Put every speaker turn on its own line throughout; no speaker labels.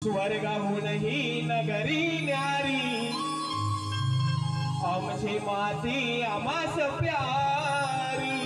स्वर्गाहूनही नगरी न्यारी आमची माती आमास प्यारी।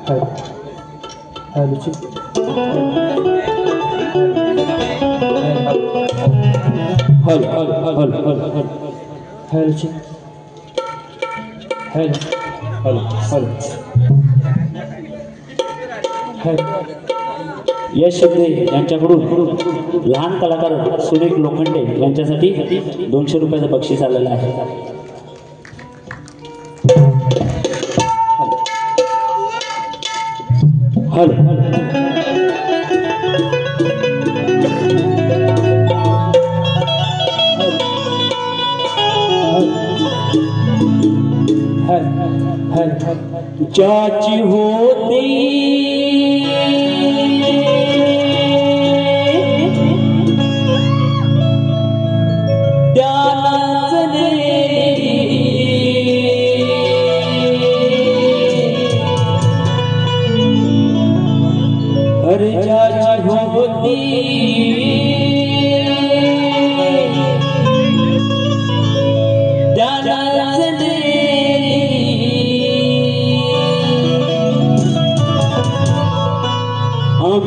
हॅलो यश शिंदे यांच्याकडून लहान कलाकार सुरेख लोखंडे यांच्यासाठी 200 रुपयाचं बक्षीस आलेलं आहे. ज्याची होती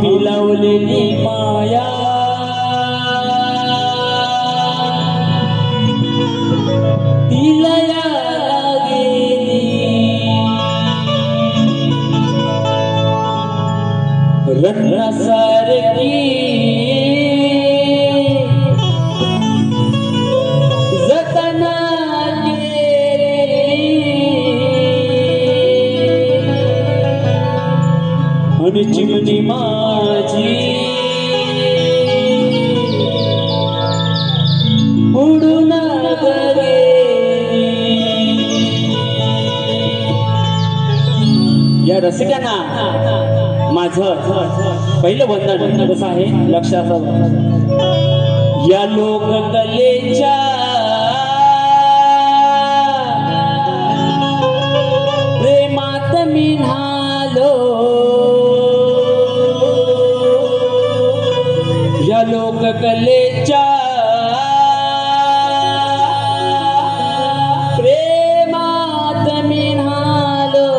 मिलवलेली माया तिला रत्नासारखी जतना आणि चिमणी माझी उडून या रसिकांना माझं पहिलं वंदन कसं आहे लक्षात या लोककलेच्या प्रेमात मी न्हालो या लोककलेच्या प्रेमात मी न्हालो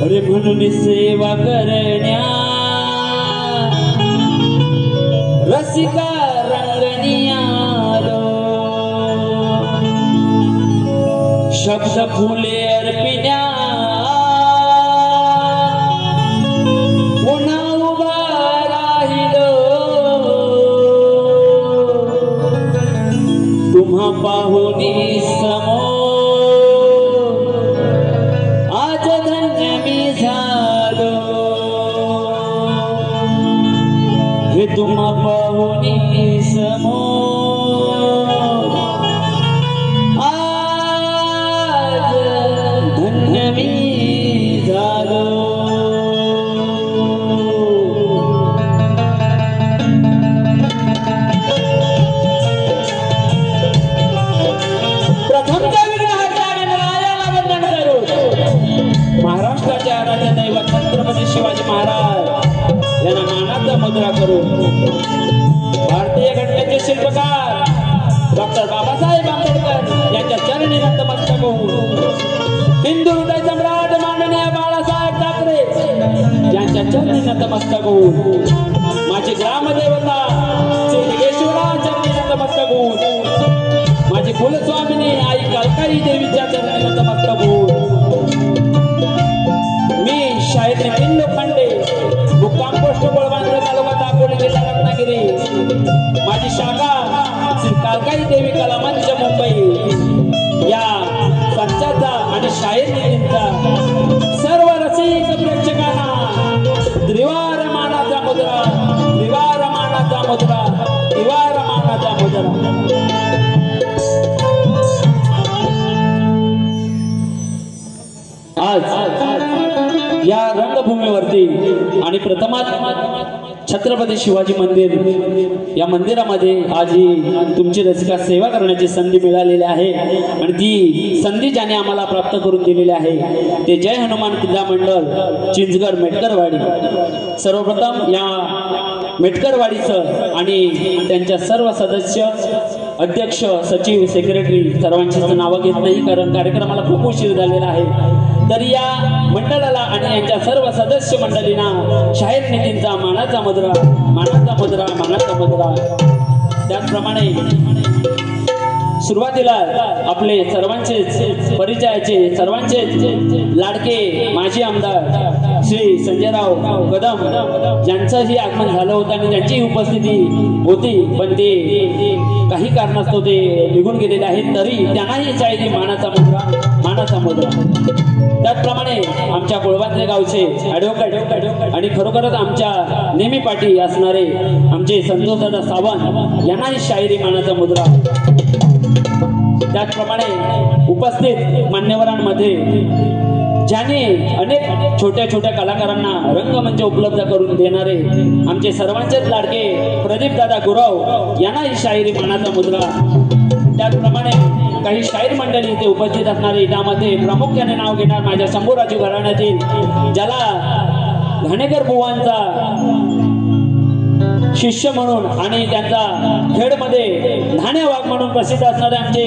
अरे म्हणून सेवा करण्या रसिका रंगणी आलो शब्द फुले अर्पिण्या पुन्हा उभा राहिलो तुम्हा पाहुनी समोर आज धन्य मी झालो हे तुम्हा पाहुनी समोर आज धन्य मी झालो. महाराष्ट्राच्या आराध्य दैवत छत्रपती शिवाजी महाराज यांना मानाचा मुद्रा करून भारतीय घटनेचे शिल्पकार डॉक्टर बाबासाहेब आंबेडकर यांच्या चरणी नतमस्तक होऊन हिंदू हृदय सम्राट माननीय बाळासाहेब ठाकरे यांच्या चरणी नतमस्तक होऊन माझी ग्रामदेवता श्री लिंगेश्वराच्या चरणी नतमस्तक होऊन माझी कुलस्वामिनी आई कालकारी देवीच्या चरणी नतमस्तक होऊन शाहीर नितीन लोखंडे मुक्काम पोस्ट गोळबांधर तालुका दापोली जिल्हा रत्नागिरी माझी शाखा श्री कालकारी देवी कला मंच मुंबई या संचाचा आणि शाहीर नितीनचा सर्व रसिक प्रेक्षकांना त्रिवार मानाचा मुद्रा त्रिवार मानाचा मुद्रा त्रिवार मानाचा मुद्रा. आज या रंगभूमीवरती आणि प्रथमात छत्रपती शिवाजी मंदिर या मंदिरामध्ये आज ही तुमची रसिका सेवा करण्याची संधी मिळालेली आहे आणि ती संधी ज्याने आम्हाला प्राप्त करून दिलेली आहे ते जय हनुमान क्रीडा मंडळ चिंचगड मेटकरवाडी. सर्वप्रथम या मेटकरवाडीचं आणि त्यांच्या सर्व सदस्य अध्यक्ष सचिव सेक्रेटरी सर्वांचीच नावं घेत नाही कारण कार्यक्रमाला खूप उशीर झालेला आहे. तर या मंडळाला आणि यांच्या सर्व सदस्य मंडळींना शाहीर नितींचा मानाचा मुद्रा मानाचा मुद्रा मानाचा मुद्रा. त्याचप्रमाणे सुरुवातीला आपले सर्वांचे परिचयाचे सर्वांचे लाडके माजी आमदार श्री संजयराव कदम यांचंही आगमन झालं होतं आणि त्यांची उपस्थिती होती पण ते काही कारणास्तव ते निघून गेलेले आहेत तरी त्यांनाही शाहिरी मानाचा मुद्रा. त्याचप्रमाणे आमच्या कोळवांद्रे गावचे ॲडव्होकेट आणि खरोखरच आमच्या नेहमी पाठी असणारे आमचे संतोषदादा सावंत यांनाही शाहिरी मानाचा मुद्रा. त्याचप्रमाणे उपस्थित मान्यवरांमध्ये ज्याने अनेक छोट्या छोट्या कलाकारांना रंगमंच उपलब्ध करून देणारे आमचे सर्वांचेच लाडके प्रदीप दादा गुरव यांनाही शाहिरी मानाचा मुद्रा. त्याचप्रमाणे काही शाहीर मंडळी इथे उपस्थित असणारे त्यामध्ये प्रामुख्याने नाव घेणार माझ्या शंभूराजू घराण्यातील ज्याला घाणेकर बुवांचा शिष्य म्हणून आणि त्यांचा खेडमध्ये धाण्या वाघ म्हणून प्रसिद्ध असणारे आमचे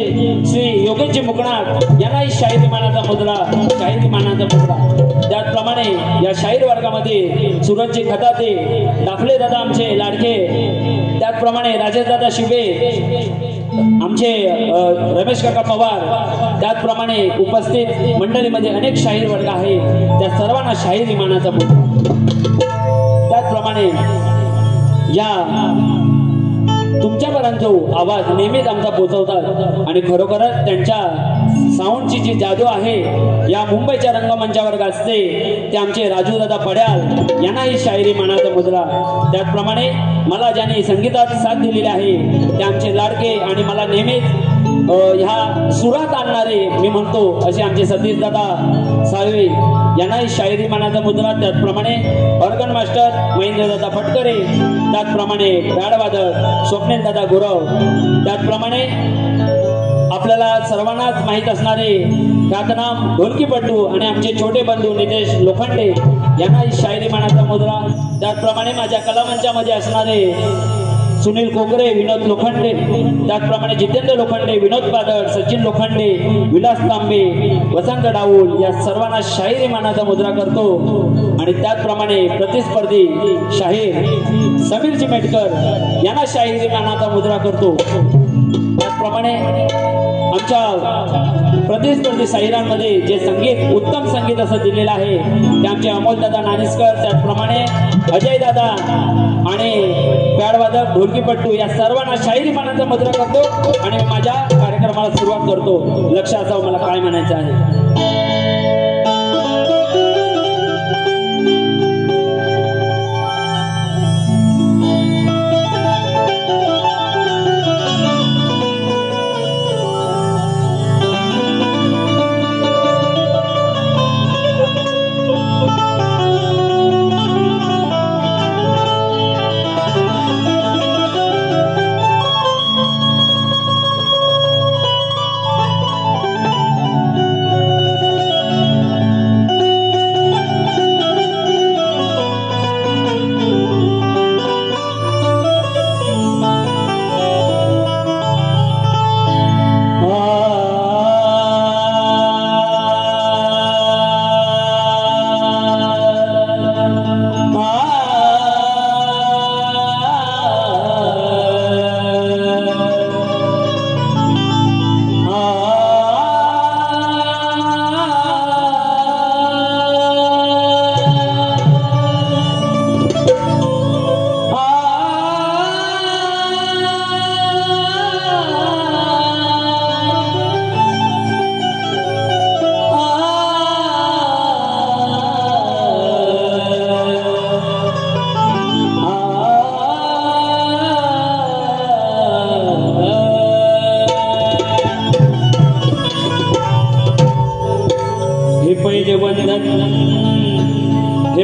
श्री योगेशजी मुकणार यांनाही शाहिरी मानाचा मुद्रा. त्याचप्रमाणे या शाहीर वर्गामध्ये सूरजजी खताते दाफले दादा आमचे लाडके त्याचप्रमाणे राजेश दादा शिबे आमचे रमेश काका पवार त्याचप्रमाणे उपस्थित मंडळीमध्ये अनेक शाहीर वर्ग आहे त्या सर्वांना शाहिरी मानाचा मुद्रा. त्याचप्रमाणे या तुमच्यापर्यंत जो आवाज नेहमीच आमचा पोहोचवतात आणि खरोखरच त्यांच्या साऊंडची जी जादू आहे या मुंबईच्या रंगमंचावर गाजते ते आमचे राजू दादा पड्याल यांनाही शाहिरी मानाचा मुद्रा. त्याचप्रमाणे मला ज्यांनी संगीतात साथ दिलेली आहे ते आमचे लाडके आणि मला नेहमीच ह्या सुरात आणणारे मी म्हणतो असे आमचे सतीश दादा साळवे यांनाही शाहिरी मानाचा मुद्रा. त्याचप्रमाणे ऑर्गन मास्टर महेंद्र दादा फटकरे त्याचप्रमाणे बॅडवादक स्वप्नेल दादा गुरव त्याचप्रमाणे आपल्याला सर्वांनाच माहीत असणारे ख्यातनाम ढोलकीपट्टू आणि आमचे छोटे बंधू नितेश लोखंडे यांनाही शाहिरी मानाचा मुद्रा. त्याचप्रमाणे माझ्या कलामंचामध्ये असणारे सुनील कोकरे विनोद लोखंडे त्याचप्रमाणे जितेंद्र लोखंडे विनोद पादळ सचिन लोखंडे विलास तांबे वसंत डाऊल या सर्वांना शाहिरी मानाचा मुद्रा करतो. आणि त्याचप्रमाणे प्रतिस्पर्धी शाहीर समीर चिमेटकर यांना शाहिरी मानाचा मुद्रा करतो. त्याचप्रमाणे आमच्या प्रतिस्पर्धी शाहिरांमध्ये जे संगीत उत्तम संगीत असं दिलेलं आहे ते आमचे अमोलदादा नानिस्कर त्याचप्रमाणे अजय दादा आणि बॅडवादक ढोलकीपट्टू या सर्वांना शाहिरी मानाचा मुद्रा करतो आणि माझ्या कार्यक्रमाला सुरुवात करतो. लक्ष असावं मला काय म्हणायचं आहे.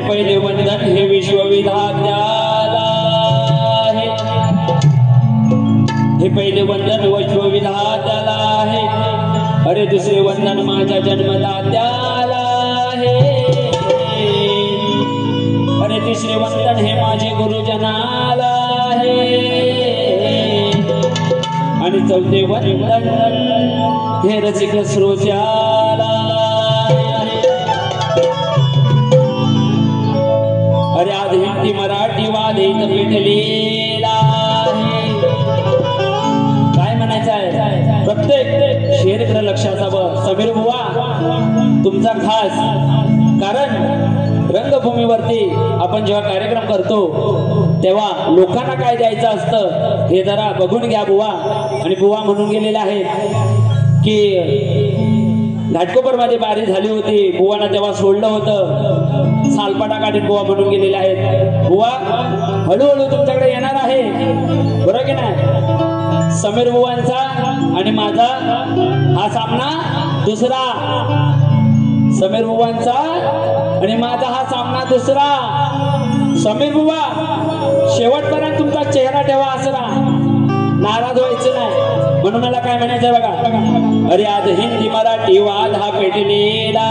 पहिले वंदन हे विश्वविधात्याला आहे, हे पहिले वंदन विश्वविधात्याला आहे, अरे दुसरे वंदन माझ्या जन्मदात्याला आहे, अरे तिसरे वंदन हे माझे गुरुजनाला आहे, आणि चौथे वंदन हे रसिक श्रोत्याला अरे आज हिंदी मराठी वाद इथं पेटलेला आहे काय म्हणायचं आहे प्रत्येक शेरकडे लक्ष असावं समीर बुवा तुमचा खास कारण रंगभूमीवरती आपण जेव्हा कार्यक्रम करतो तेव्हा लोकांना काय द्यायचं असतं हे जरा बघून घ्या बुवा आणि बुवा म्हणून गेलेले आहेत की घाटकोपर मध्ये बारी झाली होती बुवाना तेव्हा सोडलं होतं सालपाटा काढून बुवा म्हणून गेलेले आहेत बुवा हळूहळू तुमच्याकडे येणार आहे बरोबर की नाही समीर बुवांचा आणि माझा हा सामना दुसरा समीर बुवांचा आणि माझा हा सामना दुसरा समीर बुवा शेवटपर्यंत तुमचा चेहरा ठेवा असरा नाराज व्हायचं नाही म्हणून मला काय म्हणायचं बघा अरे आज हिंदी मराठी वाद हा पेटलेला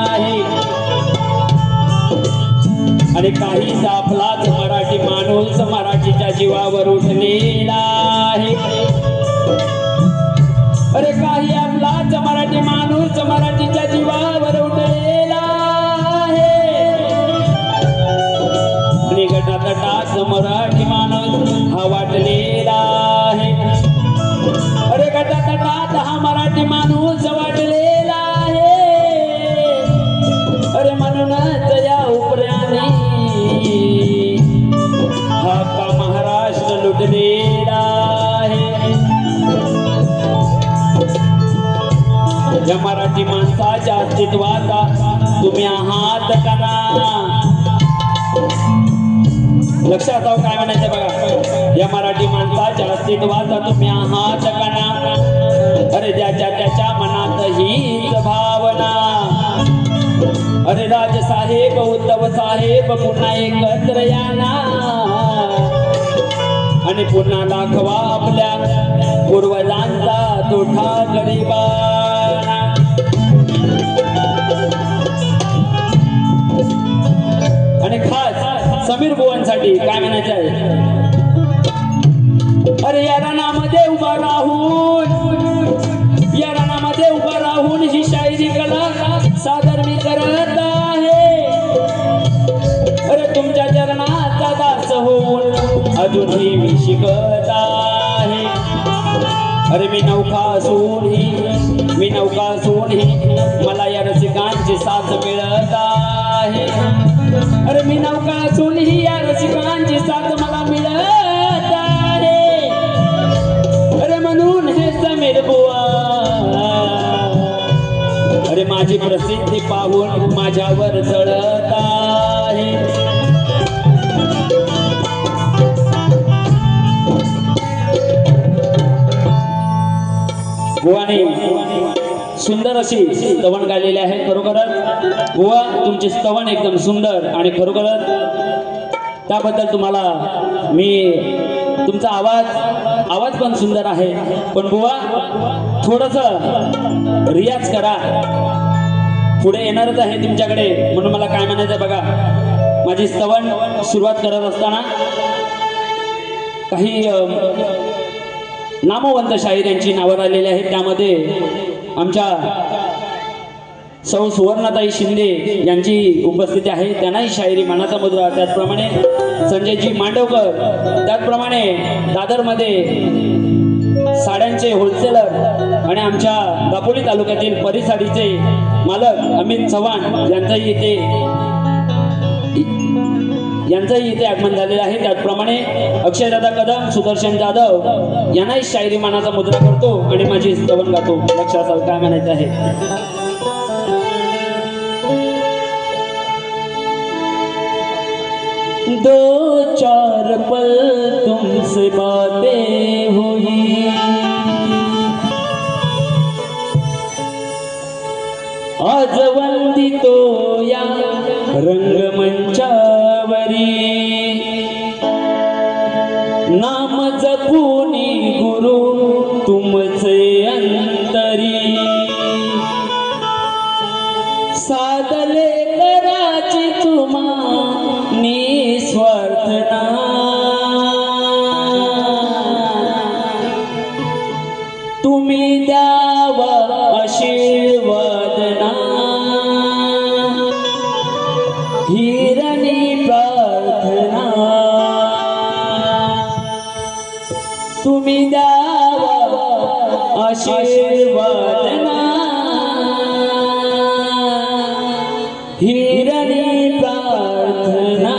आहे आणि काहीसा आपलाच मराठी माणूस मराठीच्या जीवावर उठलेला आहे अरे काही आपलाच मराठी माणूस मराठीच्या जीवावर उठलेला आहे आणि गटातटात मराठी माणूस हा वाटलेला आहे अरे गटातटात हा मराठी माणूस वाटलेला आहे अरे म्हणूनच या उपऱ्याने हा का महाराष्ट्र लुटलेला आहे या मराठी माणसाच्या अस्तित्वाचा तुम्ही आहात करा लक्षात आहो काय म्हणायचं बघा या मराठी माणसाच्या अस्तित्वाचा तुम्ही आहात करा अरे ज्याच्या त्याच्या मनात हीच भावना अरे राज साहेब उद्धव साहेब पुन्हा एकत्र याना आणि पुन्हा दाखवा आपल्या पूर्वजांचा तोठा गरिबांना आणि खास समीर बुवांसाठी काय म्हणायचं आहे अरे या रानामध्ये उभा राहून ही शायरी कला सादर मी करत आहे अरे तुमच्या चरणाचा दास होऊन अजूनही मी शिकत आहे अरे मी नौका असून ही मला या रसिकांची साथ मिळत आहे अरे मी नौका असून ही या रसिकांची साथ मला मिळत आहे अरे म्हणून हे समीर बुवा अरे माझी प्रसिद्धी पाहून माझ्यावर जळत आहे बुवाने सुंदर अशी स्तवन गायलेली आहे खरोखरच बुवा तुमचे स्तवन एकदम सुंदर आणि खरोखरच त्याबद्दल तुम्हाला मी तुमचा आवाज पण सुंदर आहे पण बुवा थोडंसं रियाज करा पुढे येणारच आहे तुमच्याकडे म्हणून मला काय म्हणायचं बघा माझी स्तवन सुरुवात करत असताना काही नामवंत शाहीर यांची नावं आलेली आहेत त्यामध्ये आमच्या सौ सुवर्णाताई शिंदे यांची उपस्थिती आहे त्यांनाही शायरी मनाचा मुद्रा त्याचप्रमाणे संजयजी मांडवकर त्याचप्रमाणे दादरमध्ये साड्यांचे होलसेलर आणि आमच्या दापोली तालुक्यातील परिसाडीचे मालक अमित चव्हाण यांचंही इथे आगमन झालेलं आहे त्याचप्रमाणे अक्षयदादा कदम सुदर्शन जाधव यांनाही शायरी मानाचा मुद्रा करतो आणि माझी स्तवन गातो लक्षात काय म्हणायचं आहे दो चार पल तुमसे बातें हुई आज वंदितो या रंगमंचावरी नाम जपुनी गुरु तुमचे अंतरी साधले कराची तुम्हा निस्वार्थना हिरणी प्रार्थना तुम्ही द्यावा आशीर्वादना हिरणी प्रार्थना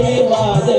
आशीर्वाद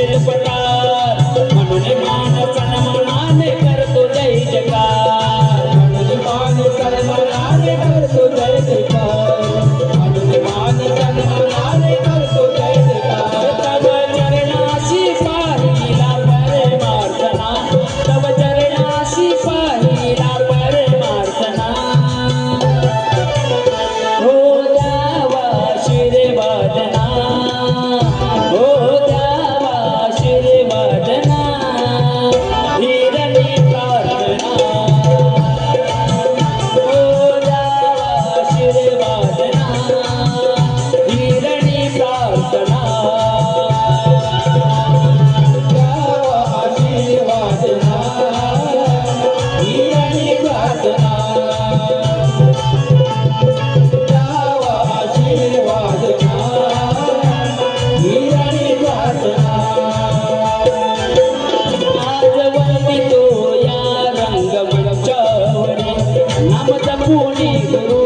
शिल्पकार म्हणून मान सन्मानाने करतो जय जयकार म्हणून मान सन्मानाने करतो जय जयकार म्हणून मान सन्मानाने करतो जय जयकार तव चरणाशी पाहिला परमार्थना तव चरणाशी पाहिला परमार्थना हो द्यावा आशीर्वादना हो द्यावा आशीर्वादना धीरनी प्रार्थना हो द्यावा आशीर्वादना धीरनी प्रार्थना द्यावा आशीर्वादना धीरनी प्रार्थना द्यावा आशीर्वादना धीरनी प्रार्थना आज वंदितो या रंगमंचावरी नाम जपुनी गुरु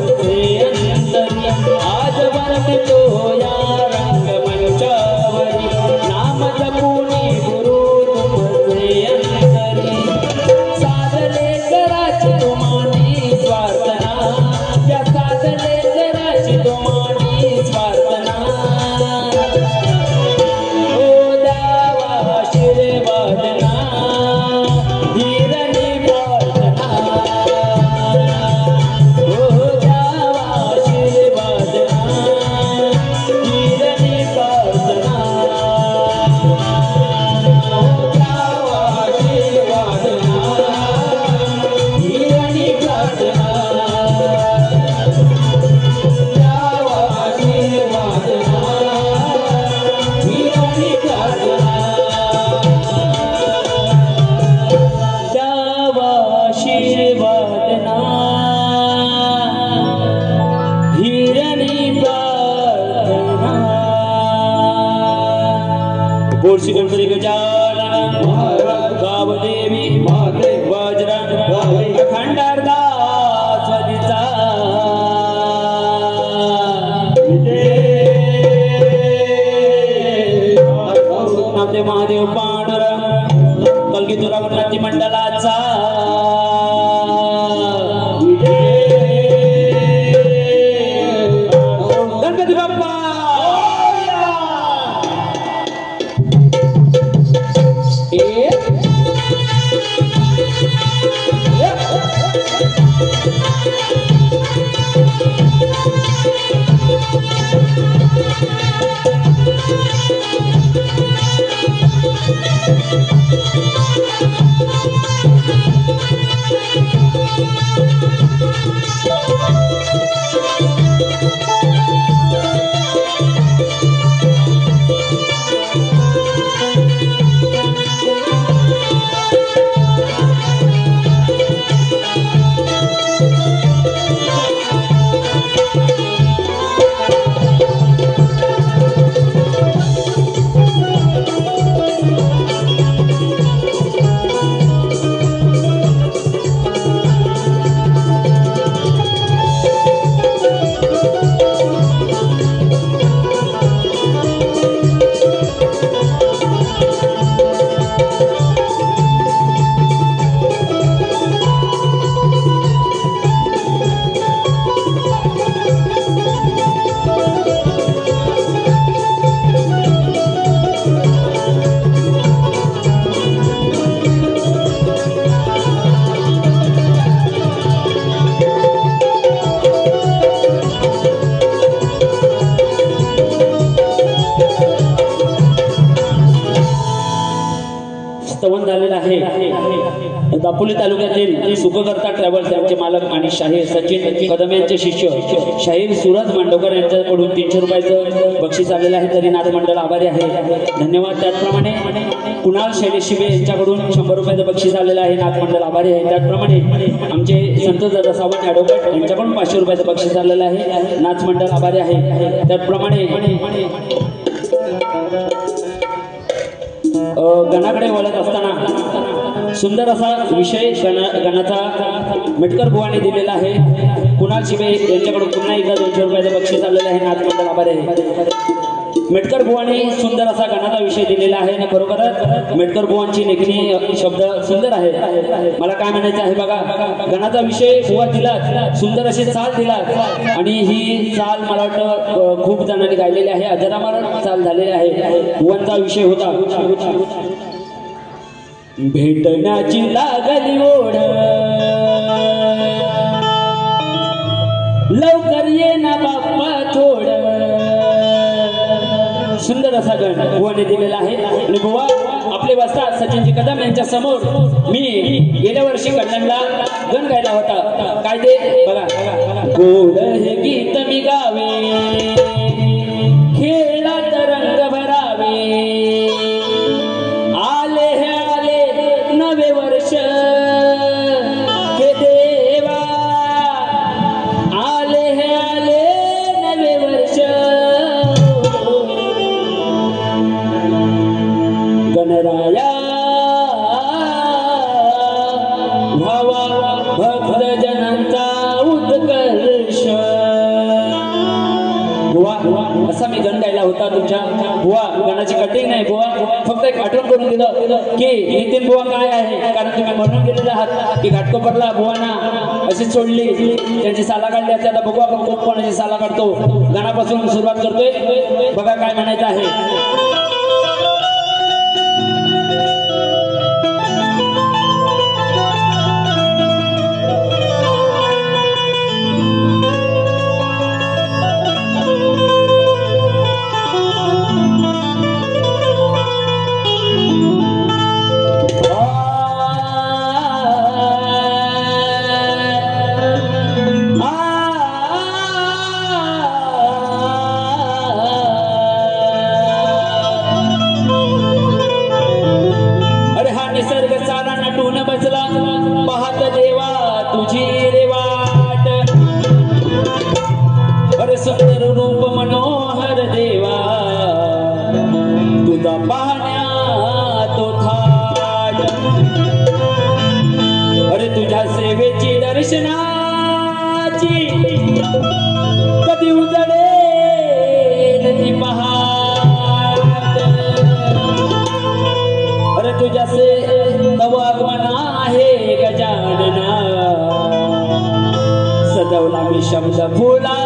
तुमचे अंतरी आज वंदितो या रंगमंचावरी नाम जपुनी गुरु तुमचे अंतरी साधले कराची तुम्हानी स्वार्थना या साधले कराची तुम्हानी स्वार्थना हो द्यावा आशीर्वादना धीरनी प्रार्थना हो द्यावा आशीर्वादना धीरनी प्रार्थना हो द्यावा आशीर्वादना धीरनी प्रार्थना द्यावा आशीर्वादना धीरनी प्रार्थना द्यावा आशीर्वादना धीरनी प्रार्थना बोर्शी गणपती गजानन गावदेवी वज्रंग अखंडारदास वदिचा नामदेव महादेव पांडुरंग कलगीतुरा वनराजी मंडळाचा गणपती बाप्पा स्तवन झालेलं आहे दापोली तालुक्यातील सुखकर्ता ट्रॅव्हल्स यांचे मालक आणि शाहीर सचिन कदम यांचे शिष्य शाहीर सूरज मांडवकर यांच्याकडून 300 रुपयाचं बक्षीस आलेलं आहे तरी नाथ मंडळ आभारी आहे धन्यवाद त्याचप्रमाणे कुणाल शैलेशिबे यांच्याकडून 100 रुपयाचं बक्षीस आलेलं आहे नाथ मंडळ आभारी आहे त्याचप्रमाणे आमचे संतोष दादा सावंत ॲडव्होकेट यांच्याकडून 500 रुपयाचं बक्षीस आलेलं आहे नाथ मंडळ आभारी आहे त्याचप्रमाणे गणाकडे वळत असताना सुंदर असा विषय गणाचा मेटकर बुवाने दिलेला आहे कुणाल शिबे यांच्याकडून पुन्हा एकदा 200 रुपयाचं बक्षीस आलेलं आहे नाथ मंडळ आभारी आहे मेटकर बुवाने सुंदर असा गणाचा विषय दिलेला आहे आणि खरोखरच मेटकर बुवांची लेखणी शब्द सुंदर आहे. मला काय म्हणायचं आहे बघा, गणाचा विषय बुवा दिला, सुंदर अशी चाल दिला आणि ही चाल मला वाटतं खूप जणांनी गायलेली आहे. अजरामर चाल झालेली आहे. बुवांचा विषय होता भेटण्याची लागली ओढ, लवकर ये ना बाप्पा थोड. सुंदर असा गण बुवाने दिलेला आहे. आणि बुवा आपले वाजतात सचिनजी कदम यांच्या समोर मी गेल्या वर्षी कल्याणला गण गायला होता. काय ते बघा, गोड हे गीत मी गावे, खेळात रंग भरावे, आले हे आले नवे वर्ष हे देवा, आले हे आले नवे वर्ष. गणराया व्हावा भक्त जनांचा उत्कर्ष. बुवा असा मी गण गायला होता तुमच्या. बुवा गणाची कटिंग नाही बुवा, फक्त एक आठवण करून दिलं की नितीन बुवा काय आहे, कारण तुम्ही म्हणून गेलेले आहात की घाटकोपरला बुवाना अशी सोडली, त्यांची साला काढली. आता बघू आपण कोण कोणाची साला काढतो. गणापासून सुरुवात करतोय. बघा काय म्हणायचं आहे. सुंदर रूप मनोहर देवा, तुझा पाहण्या तो थाट. अरे तुझ्या सेवेची दर्शनाची कधी उजडे ती पहाट. अरे तुझ्या से तव आगमन आहे गजानना, सजवला मी शब्द फुला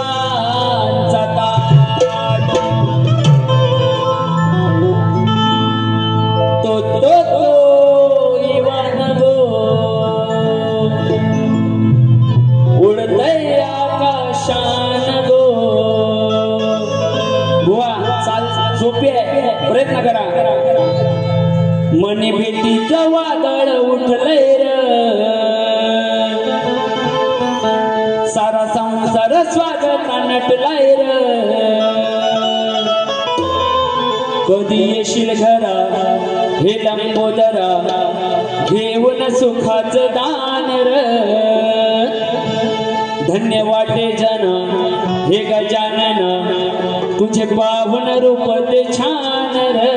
प्रयत्न करा. मनी भेटीचं वादळ उठलंय र, सारा संसार स्वागत नटलाय र. कधी येशील घरा हे लंबोदरा, घेऊन सुखाचं दान र. धन्य वाटे जन हे गजानन, तुझे पावन रूप ते छान र.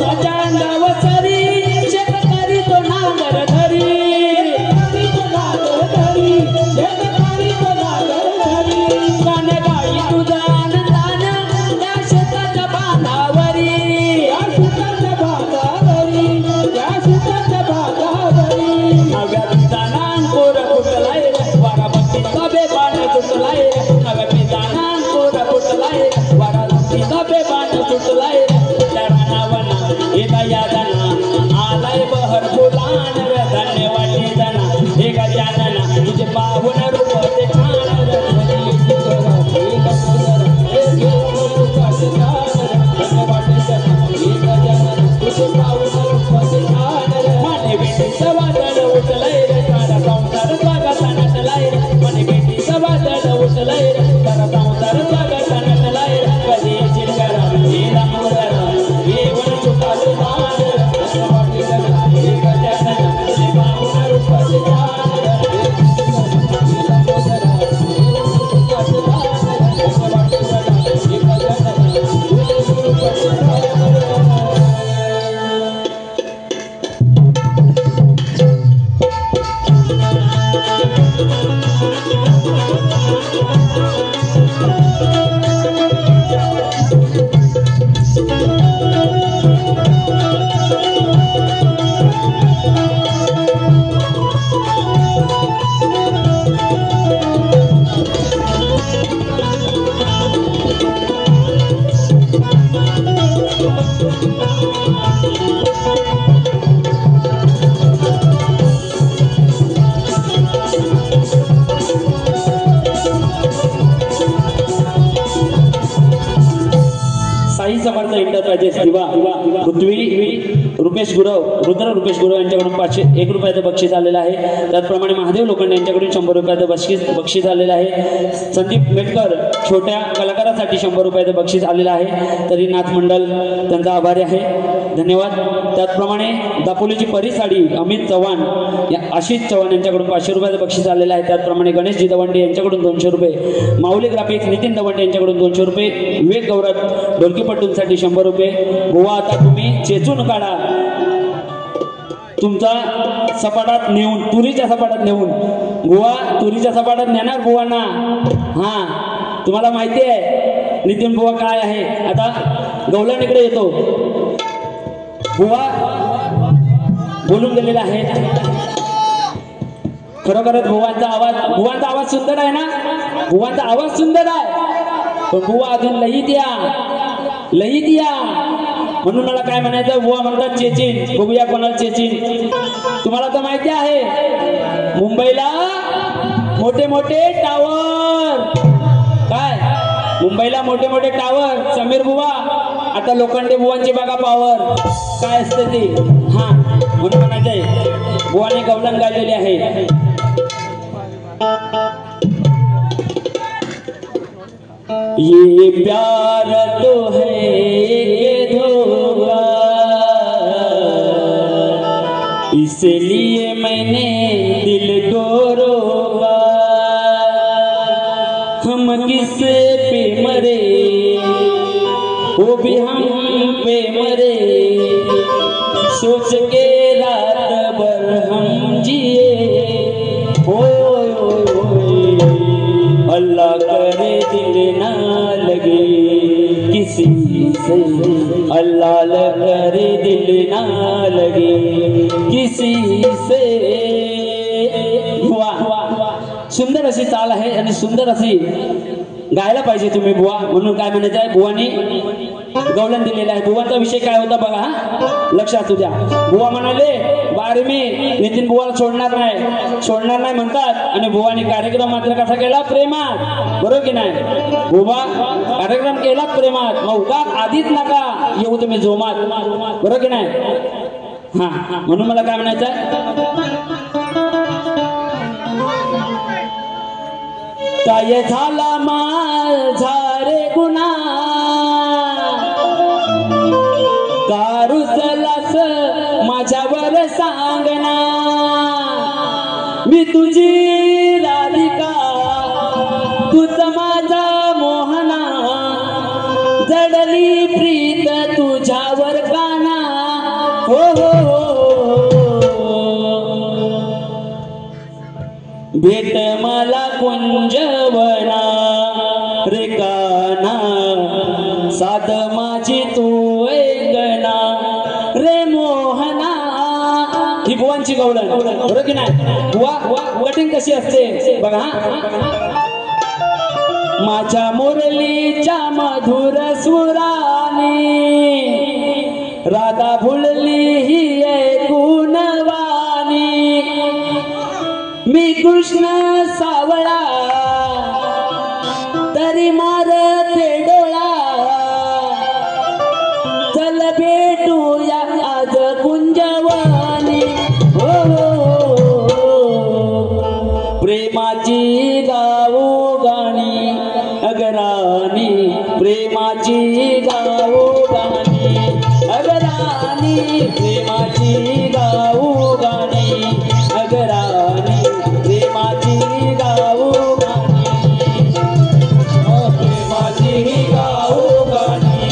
पावसाच्या अंगावर सरी शेतकरी तो नांगर धरी गाणे गाई तुझा आनंदान त्या शेताच्या बांधावरी नव्या पितानान पोर फुटलाय वारा बत्तीचा बेबाण तुटलाय नव्या पितानान पोर फुटलाय वारा बत्तीचा बेबाण तुटलाय त्या रानावना एका यादना आलाय बहर फुलान धन्य वाटी जना हे गजानना तुझे पावन रूप ते छान माने बेटीचं वादळ उठलंय रे सारा संसार स्वागता नटलाय रे माने बेटीचं वादळ उठलंय रे सारा संसार स्वागता नटलाय रे कधी येशील घरा हे रामोदरा येऊन चुकाले मान हे गजानना तुझे पावन रूप ते छान साई समर्थ इंटरप्राइजेस दिवा पृथ्वी रुपेश गुरव रुद्र रुपेश गुरव यांच्याकडून 501 रुपयाचं बक्षीस आलेलं आहे. त्याचप्रमाणे महादेव लोखंडे यांच्याकडून 100 रुपयाचं बक्षीस आलेलं आहे. संदीप मेटकर छोट्या कलाकारासाठी 100 रुपयाचं बक्षीस आलेलं आहे. तरी नाथ मंडल त्यांचा आभारी आहे, धन्यवाद. त्याचप्रमाणे दापोलीची परिसाडी अमित चव्हाण आशिष चव्हाण यांच्याकडून 500 रुपयाचं बक्षीस आलेलं आहे. त्याचप्रमाणे गणेशजी दवंडे यांच्याकडून 200 रुपये, माऊली ग्राफिक्स नितीन दवंडे यांच्याकडून 200 रुपये, विवेक गौरव ढोलकीपट्टूंसाठी 100 रुपये. बुवा आता तुम्ही चेचून काढा तुमचा सपाटात नेऊन, तुरीच्या सपाटात नेऊन. बुवा तुरीच्या सपाटात नेणार बुवांना. हा तुम्हाला माहिती आहे नितीन बुवा काय आहे. आता गौलांकडे येतो. बुवा बोलून गेलेला आहे. खरोखरच बुवांचा आवाज सुंदर आहे ना. बुवांचा आवाज सुंदर आहे, पण बुवा अजून लईत या म्हणून मला काय म्हणायचं. बुवा म्हणतात चेचिन. बघूया कोणाला चेचिन. तुम्हाला तर माहिती आहे मुंबईला मोठे मोठे टावर. काय मुंबईला मोठे मोठे टावर. समीर बुवा आता लोखंडे बुवांची बघा पावर काय असते ती. हा म्हणून म्हणायचंय बुवाने गवलन गायलेली आहे. ये प्यार तो है कि धोखा, इसलिए मैंने दिल को रोका. हम किस पे मरे वो भी हम पे मरे, सोच के रात भर हम जिए. अल्लाह करे दिल ना लगे किसी से, अल्लाह करे दिल ना लगे किसी से. सुंदर अशी चाल आहे आणि सुंदर अशी गायला पाहिजे तुम्ही बुवा. म्हणून काय म्हणायचं आहे बुवानी गवलन दिलेला आहे. बुवाचा विषय काय होता बघा, हा लक्षात द्या. बुवा म्हणाले बारमी नितीन बुवाला सोडणार नाही म्हणतात, आणि बुवानी कार्यक्रम मात्र कसा केला, प्रेमात. बरोबर की नाही. बुवा कार्यक्रम केला प्रेमात, मग उगा आधीच नका येऊ तुम्ही जोमात. बरोबर की नाही. हा म्हणून मला काय म्हणायचं आहे, काय झाला माझा रे गुन्हा, कारुसलास माझ्यावर सांगना. मी तुझी राधिका तुझ माझा मोहना, जडली प्रीत तुझ्यावर काना. हो हो हो भेट मला कुंजवना रे काना साध माझी तू ऐकना रे मोहना. ही बुवांची गवळण बरोबर की नाही. बुवा कटिंग कशी असते बघा. माझ्या मुरलीच्या मधुर सुराने राधा भुलली ही ऐकून वाणी. मी कृष्ण सावळा तरी मारते डोळा. चल भेटूया आज कुंजवानी. हो प्रेमाची गाऊ गाणी अगराणी. प्रेमाची गाऊ गाणी अगराणी. प्रेमाची गाऊ गाणी अगराणी. प्रेमाची गाऊ गाणी. प्रेमाची गाऊ गाणी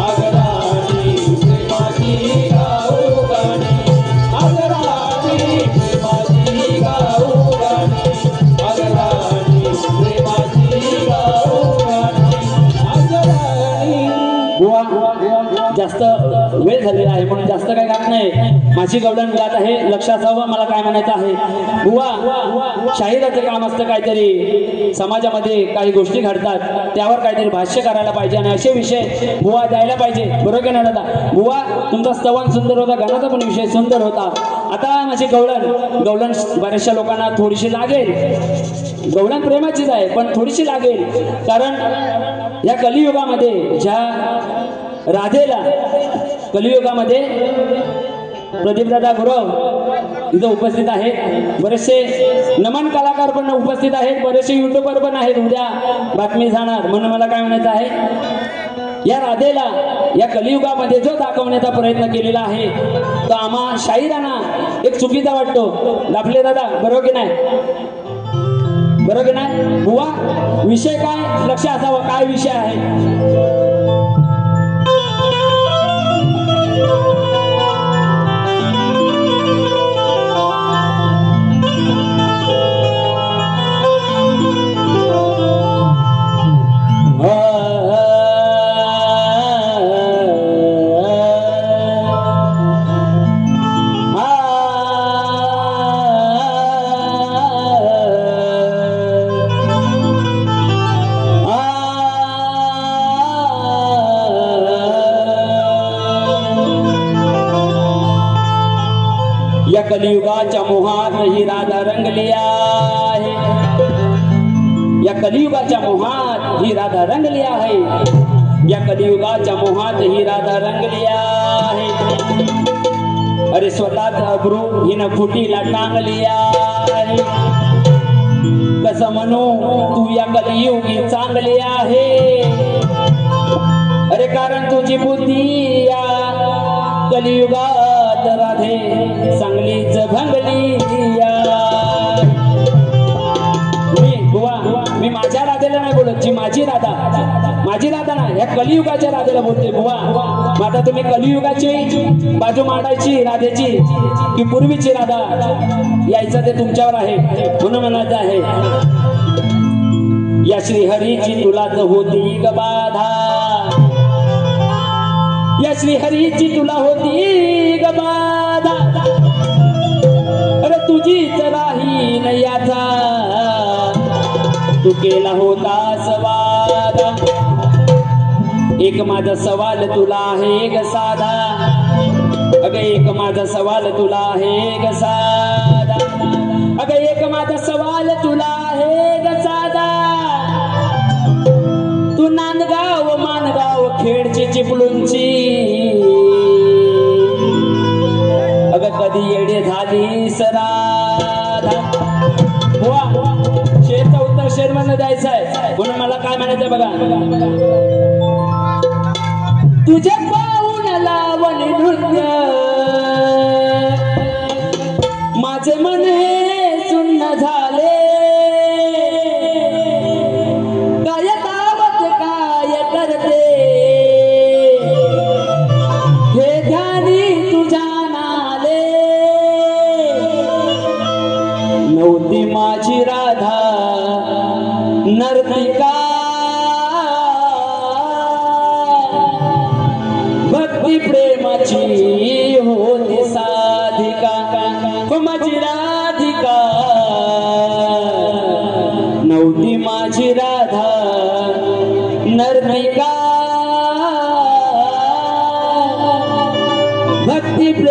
अगराणी. प्रेमाची गाऊ गाणी अगराणी. प्रेमाची गाऊ गाणी अगराणी. प्रेमाची गाऊ गाणी अगराणी. बुवा जास्त वेळ झालेला आहे म्हणून जास्त काही गात नाही. माझी गवळण गात आहे. लक्षात हवं मला काय म्हणायचं आहे. बुवा शाहिराचं काम असतं. काहीतरी समाजामध्ये काही गोष्टी घडतात त्यावर काहीतरी भाष्य करायला पाहिजे आणि असे विषय बुवा द्यायला पाहिजे. बरोबर की नाही दादा. बुवा तुमचा स्तवन सुंदर होता. गाण्याचा पण विषय सुंदर होता. आता माझी गवळण बऱ्याचशा लोकांना थोडीशी लागेल. गवळण प्रेमाचीच आहे पण थोडीशी लागेल. कारण या कलियुगामध्ये ज्या राधेला कलियुगामध्ये प्रदीपदादा गुरव इथं उपस्थित आहेत. बरेचसे नमन कलाकार पण उपस्थित आहेत. बरेचसे युट्यूबर पण आहेत. उद्या बातमी जाणार म्हणून मला काय म्हणायचं आहे. या राधेला या कलियुगामध्ये जो दाखवण्याचा प्रयत्न केलेला आहे तो आम्हा शाहिरांना एक चुकीचा वाटतो. दाखले दादा बरोबर की नाही. बरोबर की नाही. बुवा विषय काय लक्ष असावं. काय विषय आहे. या कलियुगाच्या मोहात ही राधा रंगली आहे. या कलियुगाच्या मोहात ही राधा रंगली आहे. या कलियुगाच्या मोहात ही राधा रंगली आहे. अरे स्वतःच अब्रू हिनं फुटीला टांगली आहे. कसं म्हणू तू या कलियुगी चांगली आहे. अरे कारण तुझी बुद्धी या कलियुगात राधे चांगलीच भंगली. मी माझ्या राधेला नाही बोलत. जी माझी राधा ना ह्या कलियुगाच्या राधेला बोलते. बुवा आता तुम्ही कलियुगाची बाजू मांडायची राधेची की पूर्वीची राधा यायचं ते तुमच्यावर आहे. म्हणून म्हणायचं आहे या श्रीहरीची तुलाच होती ग बाधा. या श्रीहरीची तुला होती ग बाधा. अरे तुझीच राही न याचा तू केला होतास वादा. एक माझा सवाल तुला आहे ग साधा. अगं एक माझा सवाल तुला आहे ग साधा. अगं एक माझा सवाल तुला आहे ग साधा. तू नांदगाव मानगाव खेडची चिपळूणची अगं कधी येडे झाली राधा. बुवा शेरचा उत्तर शेर म्हणून द्यायचं आहे. म्हणून मला काय म्हणायचं बघा. तुझे पाहून लावण नृत्य माझे मन हे सुन्न झाले. काय दावत काय करते हे ध्यानी तुझ्या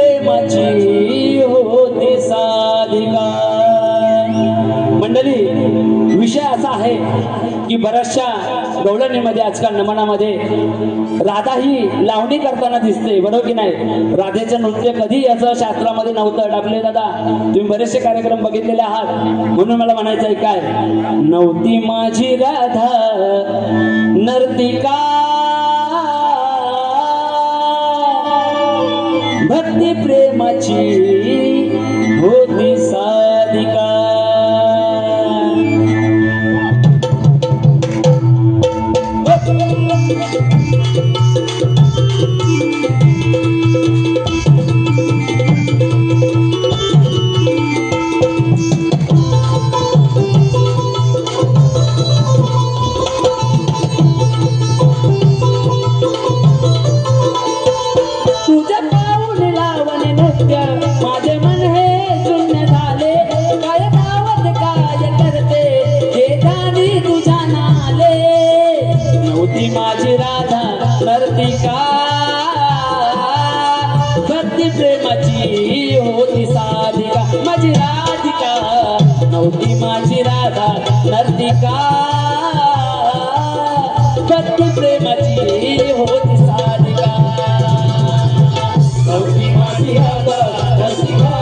प्रेमाची होती साधिका. मंडळी, विषय असा आहे की बऱ्याचशा गवळणीमध्ये आजकाल नमनामध्ये राधा ही लावणी करताना दिसते, बरोबर की नाही? राधेचं नृत्य कधी याचं शास्त्रामध्ये नव्हतं. डाबले दादा, तुम्ही बरेचसे कार्यक्रम बघितलेले आहात, म्हणून मला म्हणायचं आहे काय, नव्हती माझी राधा नर्तिका, भक्ती प्रेमाची होती साधिका. तुझ्या पाऊल लावण नृत्य माझे मन हे शून्य झाले, काय धावत काय करते हे गाणी तुझ्या नाले. नव्हती माझी राधा नर्तिका, भक्ती प्रेमाची होती साधिका. माझी राधिका नव्हती माझी राधा नर्तिका, भक्ती प्रेमाची होती साधिका. नव्हती माझी राधा नर्तिका,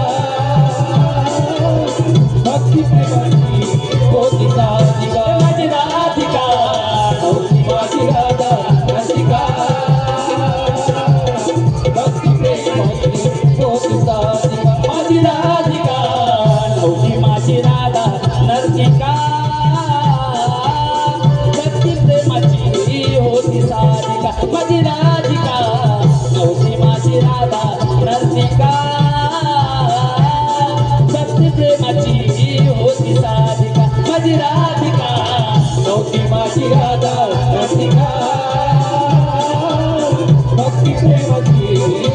भक्ती प्रेमाची होती साधिका. माझी राधिका नव्हती माझी राधा नर्तिका, भक्ती प्रेमाची होती साधिका. माझी राधिका नव्हती माझी राधा नर्तिका, भक्ती प्रेमाची होती साधिका. माझी राधिका नव्हती माझी राधा नर्तिका, भक्ती प्रेमाची होती साधिका. माझी राधिका नव्हती माझी राधा नर्तिका, भक्ती प्रेमाची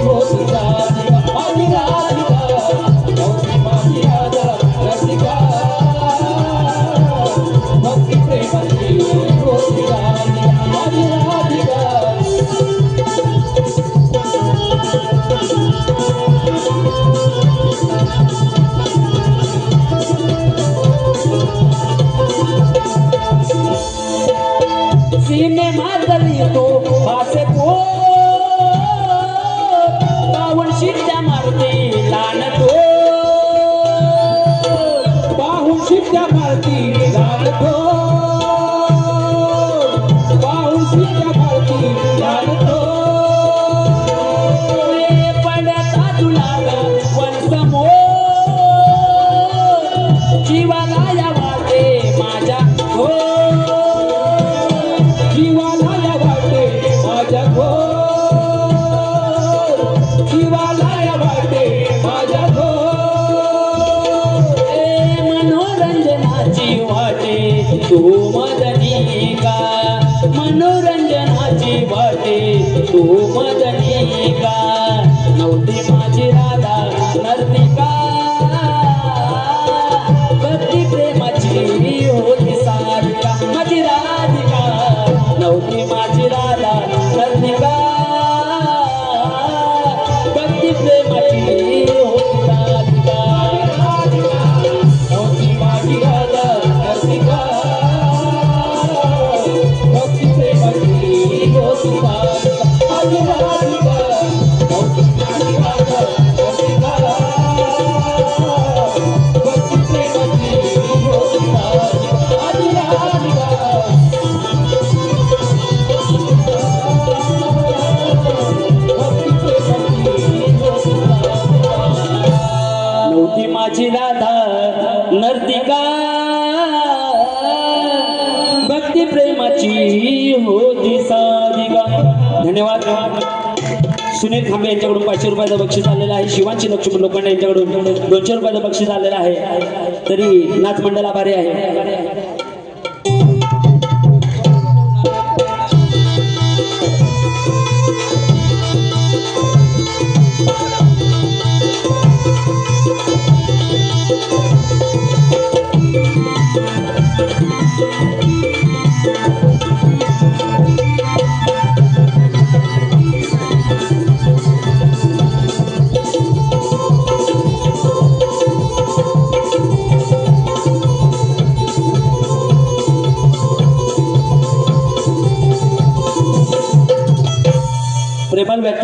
होती साधिका. माझी राधिका नव्हती माझी राधा नर्तिका, भक्ती प्रेमाची होती साधिका. माझी राधिका. सीने मारली तो भासे को पाहून शिट्ट्या मारते लान तो, पाहून शिट्ट्या मारती लान तो, पाहून शिट्ट्या मारती लान तो. पडता तुला वंशमो जीवाला या वाटे माझ्या हो, जीवाला या वाटे माझ्या घो, जीवाला या वाटे माझ्या घो. मनोरंजनाची वाटे तू मदनी का, मनोरंजनाची वाटे तू मदनी का. नव्हती माझी राधा नर्तिका, भक्ती प्रेमाची होती साधिका. माझी राधिका नव्हती माझी राधा नर्तिका, भक्ती प्रेमाची होती साधिका. नव्हती माझी राधा नर्तिका, भक्ती प्रेमाची होती साधिका. माझी राधिका नव्हती माझी राधा नर्तिका, भक्ती प्रेमाची होती साधिका. माझी राधिका. नव्हती माझी राधा नर्तिका, भक्ती प्रेमाची होती साधिका. धन्यवाद. सुनील खांबे यांच्याकडून 500 रुपयाचं बक्षीस आलेलं आहे. शिवांची लक्ष्मण लोखंडे यांच्याकडून 200 रुपयाचं बक्षीस आलेलं आहे. तरी नाच मंडळ आभारी आहे.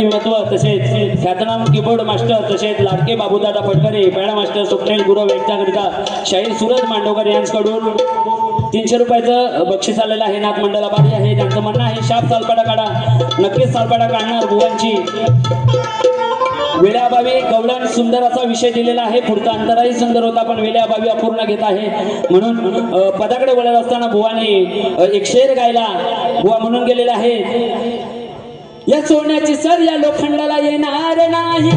व्यक्तिमत्व तसेच ख्यातनाम कीबोर्ड मास्टर तसेच लाडके बाबूदादा फटकरे पेडा मास्टर स्वप्नील गुरव यांच्याकरिता शाहीर सूरज मांडवकर यांच्याकडून 300 रुपयाचं बक्षीस आलेलं आहे. नाथ मंडळा बारी आहे. त्यांचं म्हणणं आहे शाप सालपाडा काढा. नक्कीच सालपाडा काढणार बुवांची. वेळाभावी गवळण सुंदर असा विषय दिलेला आहे. पुढचा अंतराही सुंदर होता पण वेळाभावी अपूर्ण घेत आहे. म्हणून पदाकडे वळत असताना बुवानी एक शेर गायला बुवा म्हणून गेलेला आहे. या सोन्याची सर या लोखंडाला येणार नाही.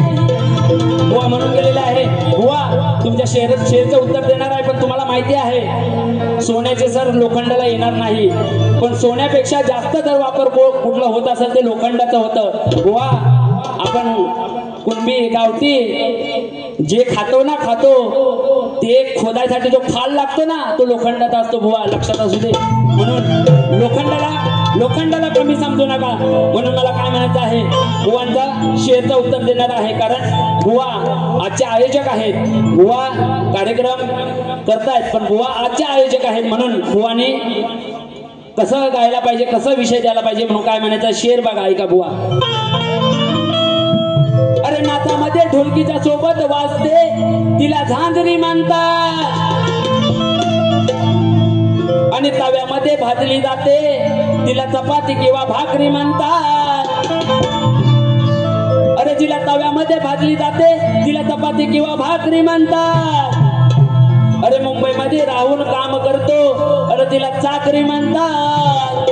बुवा म्हणून गेलेला आहे. बुवा तुमच्या शेरचं उत्तर देणार आहे पण तुम्हाला माहिती आहे सोन्याचे सर लोखंडाला येणार नाही. पण सोन्यापेक्षा जास्त जर वापर कुठला होत असेल ते लोखंडाचं होतं. बुवा आपण कुणबी गावठी जे खातो ते खोदायसाठी जो खाल लागतो ना तो लोखंडाचा असतो. बुवा लक्षात असू दे. म्हणून लोखंडाला कमी समजू नका. म्हणून मला काय म्हणायचं आहे बुवांचा शेरचं उत्तर देणार आहे. कारण बुवा आजचे आयोजक आहेत. बुवा कार्यक्रम करतायत पण बुवा आजचे आयोजक आहेत. म्हणून बुवाने कसं गायला पाहिजे कसं विषय द्यायला पाहिजे म्हणून काय म्हणायचं शेर बघा ऐका बुवा. अरे नाचामध्ये ढोलकीच्या सोबत वाजते तिला झांजरी म्हणतात. आणि तव्यामध्ये भाजली जाते तिला चपाती किंवा भाकरी म्हणतात. अरे जिला तव्यामध्ये भाजली जाते तिला चपाती किंवा भाकरी म्हणतात. अरे मुंबईमध्ये राहून काम करतो अरे तिला चाकरी म्हणतात.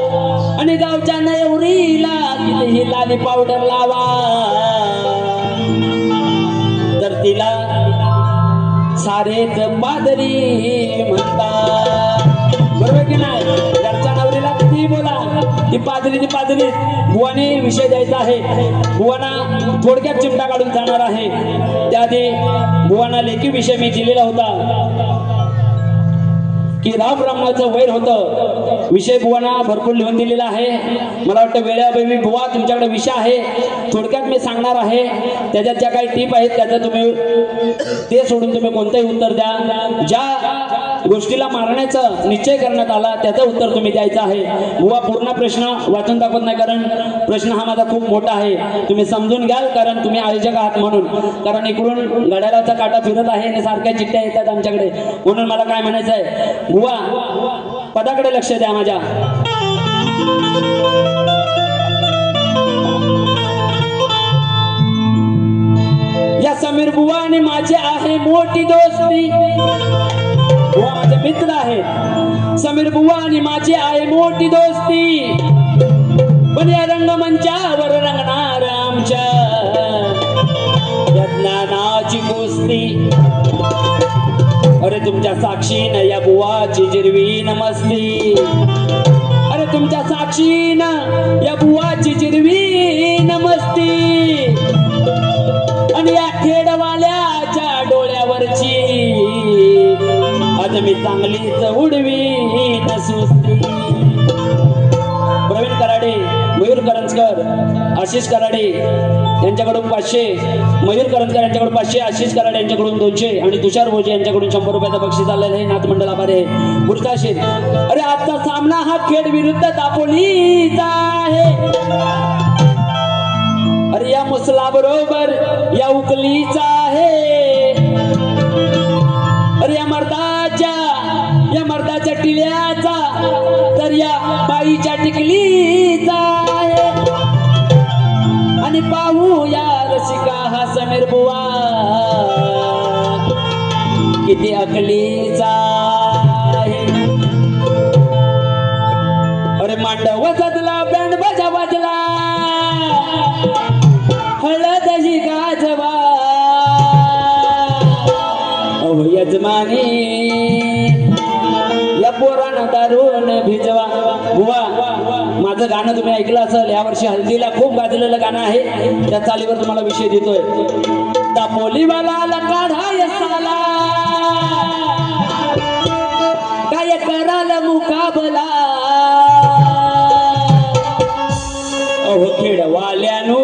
आणि गावच्या नवरीला कितीही लाली पावडर लावा तर तिला सारेच पादरी म्हणतात. बरोबर की नाही. घरच्या नवरीला किती बोला ती पादरी बुवाने विषय द्यायचा आहे. बुवाना थोडक्यात चिमटा काढून जाणार आहे. त्याआधी बुवाना लेखी विषय मी दिलेला होता की रामरामाचं वैर होतं. विषय बुवाना भरपूर लिहून दिलेला आहे. मला वाटतं वेळाभावी बुवा तुमच्याकडे विषय आहे थोडक्यात मी सांगणार आहे. त्याच्यात ज्या काही टीप आहेत त्याचं तुम्ही ते सोडून तुम्ही कोणतंही उत्तर द्या. ज्या गोष्टीला मारण्याचा निश्चय करण्यात आला त्याचं उत्तर तुम्ही द्यायचं आहे. बुवा पूर्ण प्रश्न वाचून दाखवत नाही कारण प्रश्न हा माझा खूप मोठा आहे. तुम्ही समजून घ्याल कारण तुम्ही आयोजक आहात म्हणून. कारण इकडून घड्याळाचा काटा फिरत आहे आणि सारख्या चिठ्ठ्या येतात आमच्याकडे. म्हणून मला काय म्हणायचं आहे बुवा पदाकडे लक्ष द्या माझ्या. या समीर बुवा आणि माझी आहे मोठी दोस्ती. बुवा माझे मित्र आहेत. समीर बुवा आणि माझी आहे मोठी दोस्ती. पण या रंगमंचावर रंगणार आमच्या ज्ञानाची कुस्ती. अरे तुमच्या साक्षीनं या बुवाची जिरवी नमस्ती. अरे तुमच्या साक्षीनं या बुवाची जिरवी नमस्ती. आणि या खेडवाल्याच्या डोळ्यावरची आज मी चांगलीच उडवी सुस्ती. प्रवीण कराडे, मयूर करंजकर, आशिष कराडे यांच्याकडून 500, मयूर करंजकर यांच्याकडून 500, आशिष कराडे यांच्याकडून 200 आणि तुषार भोजे यांच्याकडून 100 रुपयाचं बक्षीस आलेलं आहे. नाथ मंडळ आभार आहे. पुढचा शेर. अरे आजचा सामना हा खेड विरुद्ध दापोलीचा आहे. अरे या मुसला बरोबर या उकलीचा आहे. अरे या मर्दाच्या टिल्याचा तर या बाईच्या टिकलीचा आहे. आणि पाहू या रसिका हा समीर बुवा किती अकलीचा आहे. अरे मांडव वाजला बँड बाजा वाजला हळद ही गाजवा अहो यजमानी या पोरानं दारून भिजवा. बुवा माझं गाणं तुम्ही ऐकलं असेल. यावर्षी हल्दीला खूप गाजलेलं गाणं आहे. त्या चालीवर तुम्हाला विषय देतोय. दापोलीवाला काढाय साला काय कराल मुकाबला अहो खेडवाल्यानो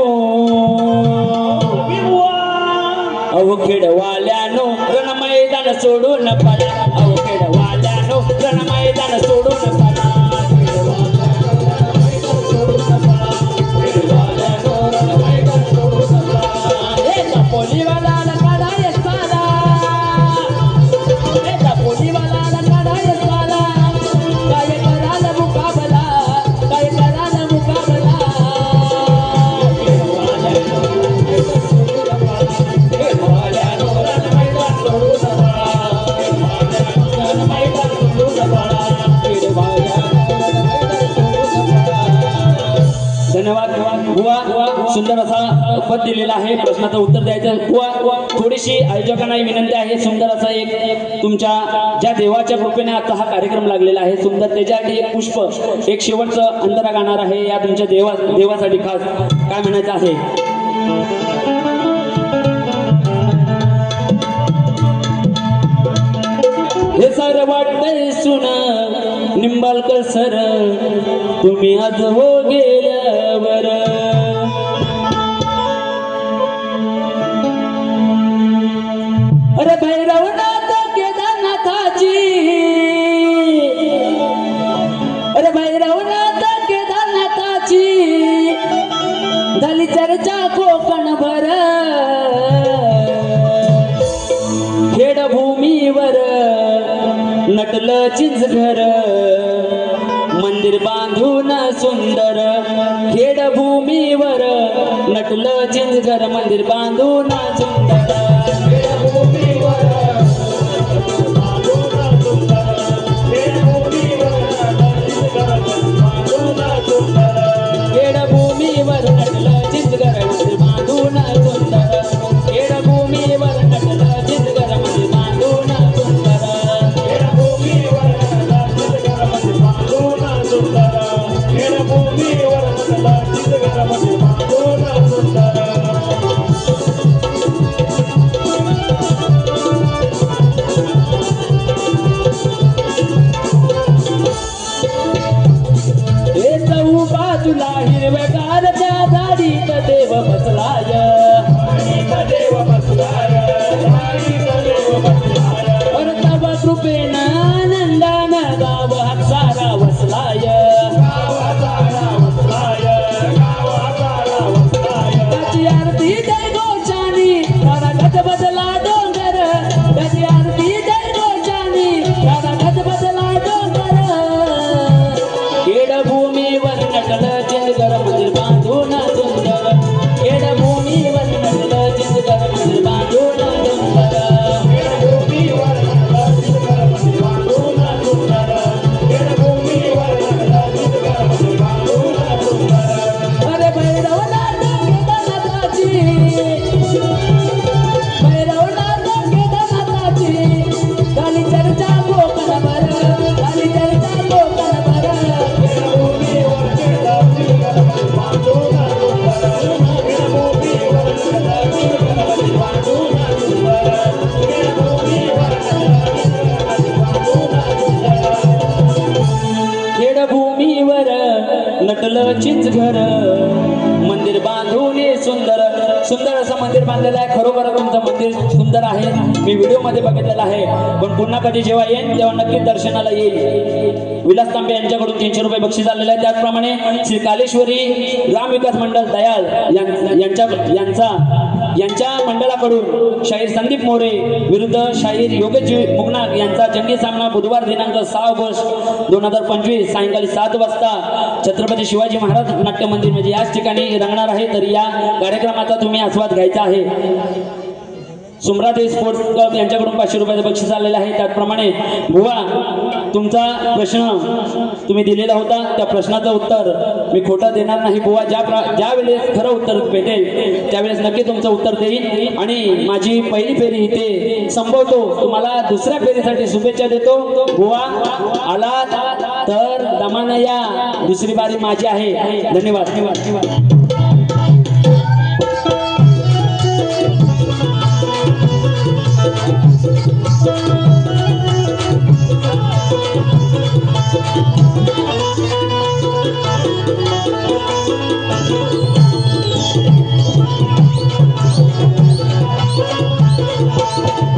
अहो खेडवाल्यानो रण मैदान सोडून पडा. अहो खेडवाल्यानो रण मैदान सोडून पडा. खेडवाल्यानो रण मैदान पोलीवाला काढाय साला पोलीवाला काढाय साला काय कराल मुकाबला काय कराल मुकाबला धन्यवाद बुवा सुंदर असा पद दिलेला आहे प्रश्नाचं उत्तर द्यायचं बुवा थोडीशी आयोजकांनाही विनंती आहे सुंदर असा एक तुमच्या ज्या देवाच्या कृपेने आता हा कार्यक्रम लागलेला आहे सुंदर त्याच्यासाठी एक पुष्प एक शेवटचं अंतरा गाणार आहे या तुमच्या देवासाठी खास काय म्हणायचं आहे हे सर वाटतंय सुन निंबाळकर सर तुम्ही आज हो गेल्यावर अरे भैरवनाथ केदारनाथाची अरे भैरवनाथ केदारनाथाची झाली चर्चा कोकणभर खेडभूमीवर नटलं चिंचघर मंदिर बांधून सुंदर खेडभूमीवर नटलं चिंचघर मंदिर बांधून सुंदर खेडभूमीवर नटलं चिंचघर मंदिर बांधून सुंदर खेडभूमीवर नटलं चिंचघर मंदिर बांधून सुंदर बाजूला हिरव्यागारच्या झाडीत देव बसलाय तव कृपेनं आनंदान गाव सारा वसलाय त्याची आरती जय गोचानी सारा गज बदला डोंगर त्याची आरती जय गोचानी सारा गज बदला डोंगर खेडभूमीवर नटलं चिंचघर मंदिर बांधून सुंदर खेडभूमीवर नटलं चिंचघर मंदिर बांधून सुंदर अरे भैरवनाथ केदारनाथाची भैरवनाथ केदारनाथाची झाली चर्चा कोकणभर झाली चर्चा कोकणभर खेडभूमीवर नटलं चिंचघर मंदिर बांधून सुंदर सुंदर असं मंदिर बांधलेलं आहे खरोखर तुमचं मंदिर सुंदर आहे मी व्हिडिओ मध्ये बघितलेलं आहे पण पुन्हा कधी जेव्हा येईन तेव्हा नक्की दर्शनाला येईल विलास तांबे यांच्याकडून 300 रुपये बक्षीस आलेलं आहे त्याचप्रमाणे श्री कालेश्वरी ग्राम विकास मंडळ दयाल यांच्या मंडळाकडून शाहीर संदीप मोरे विरुद्ध शाहीर योगेश मुगनाथ यांचा जंगी सामना बुधवार दिनांक 6 ऑगस्ट 2025 सायंकाळी 7 वाजता छत्रपती शिवाजी महाराज नाट्य मंदिर म्हणजे याच ठिकाणी रंगणार आहे तर या कार्यक्रमाचा तुम्ही आस्वाद घ्यायचा आहे सुमरादेवी स्पोर्ट्स क्लब यांच्याकडून 500 रुपयाचं बक्षीस आलेलं आहे त्याचप्रमाणे बुवा तुमचा प्रश्न तुम्ही दिलेला होता त्या प्रश्नाचं उत्तर मी खोटं देणार नाही बुवा ज्या वेळेस खरं उत्तर भेटेल त्यावेळेस नक्की तुमचं उत्तर देईन आणि माझी पहिली फेरी इथे संपवतो तुम्हाला दुसऱ्या फेरीसाठी शुभेच्छा देतो बुवा आला तर दमानं या दुसरी बारी माझी आहे धन्यवाद धन्यवाद
Thank you.